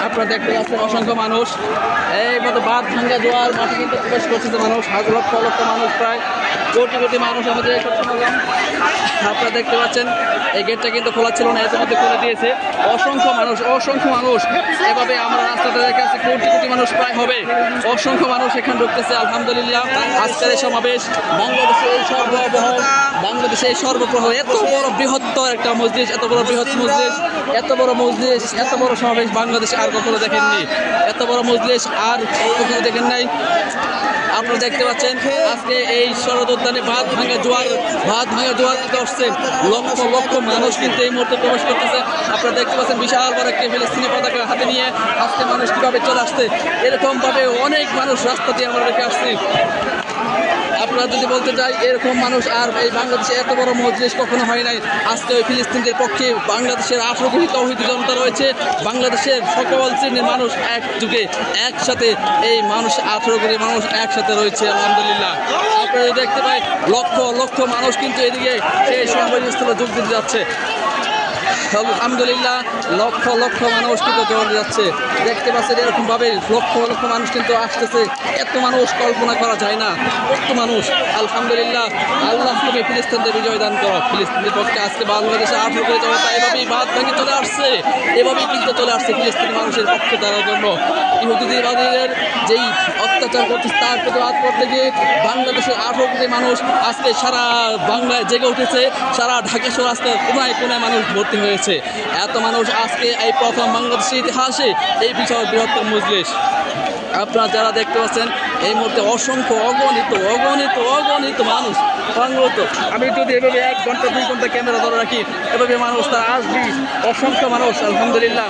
আপনারা দেখতে পাচ্ছেন অসংখ্য মানুষ এই মতো বাঁধ ভাঙ্গা জোয়ার মাঠে কিন্তু প্রবেশ করতেছে মানুষ, হাজার লক্ষ লক্ষ মানুষ, প্রায় কোটি কোটি মানুষ আমাদের এই সমাগম। আপনারা দেখতে পাচ্ছেন এই গেটটা কিন্তু খোলা ছিল না, এর মধ্যে খুলে দিয়েছে। অসংখ্য মানুষ এভাবে আমরা রাস্তাটা দেখে আছি, কোটি কোটি মানুষ প্রায় হবে, অসংখ্য মানুষ এখানে ঢুকতেছে। আলহামদুলিল্লাহ আজকের এই সমাবেশ বাংলাদেশে এই সর্বপ্রহর এত বড় বৃহত্তর একটা মসজিদ, এত বড় বৃহৎ মসজিদ, এত বড় মসজিদ, এত বড় সমাবেশ বাংলাদেশে আর কখনো দেখেননি, এত বড় মসজিদ আর কখনো দেখেন নাই। আপনারা দেখতে পাচ্ছেন আজকে এই শরৎ উদ্যানে বাঁধ ভাঙা জোয়ার কিন্তু আসছে, লক্ষ লক্ষ মানুষ কিন্তু এই মুহূর্তে প্রবেশ করতেছে। আপনারা দেখতে পাচ্ছেন বিশাল বড় একটি ফিলিস্তিনি পতাকা হাতে নিয়ে আজকে মানুষ কীভাবে চলে আসছে, এরকমভাবে অনেক মানুষ রাস্তা দিয়ে আমরা রেখে আসছি। আপনারা যদি বলতে চাই এরকম মানুষ আর এই বাংলাদেশে এত বড় মজলিস কখনো হয় নাই। আজকে ওই ফিলিস্তিনদের পক্ষে বাংলাদেশের 18 কোটি তৌহিদ জনতা রয়েছে, বাংলাদেশের সকল শ্রেণীর মানুষ একযুগে একসাথে, এই মানুষ 18 কোটি মানুষ একসাথে রয়েছে। আলহামদুলিল্লাহ আপনারা দেখতে পাই লক্ষ লক্ষ মানুষ কিন্তু এদিকে সেই সমাবেশস্থলে যোগ দিতে যাচ্ছে। আলহামদুলিল্লাহ লক্ষ লক্ষ মানুষ কিন্তু চলে যাচ্ছে, দেখতে পাচ্ছেন এরকমভাবে লক্ষ লক্ষ মানুষ কিন্তু আসতেছে। এত মানুষ কল্পনা করা যায় না, কত মানুষ। আলহামদুলিল্লাহ আল্লাহ তুমি ফিলিস্তিনদের বিজয় দান করো। ফিলিস্তিনের পক্ষে আজকে বাংলাদেশে 18 কোটি জনতা এভাবেই বাদ ভেঙে চলে আসছে, এভাবেই কিন্তু চলে আসছে ফিলিস্তিনি মানুষের পক্ষে দাঁড়ার জন্য। ইহুদিবাদীদের যেই অত্যাচার করতেছে তার প্রতিবাদ করতে গিয়ে বাংলাদেশের 18 কোটি মানুষ আজকে সারা বাংলায় জেগে উঠেছে, সারা ঢাকা শহর আজকে কোনায় কোনায় মানুষ ভর্তি হয়েছে। এত মানুষ আজকে এই প্রথম বাংলাদেশের ইতিহাসে এই বিশাল বৃহত্তর মজলিস। আপনারা যারা দেখতে পাচ্ছেন এই মুহূর্তে অসংখ্য অগণিত মানুষ বাংলত। আমি যদি এভাবে 1 ঘন্টা 2 ঘন্টা ক্যামেরা ধরে রাখি, এভাবে মানুষ তারা আসবি, অসংখ্য মানুষ। আলহামদুলিল্লাহ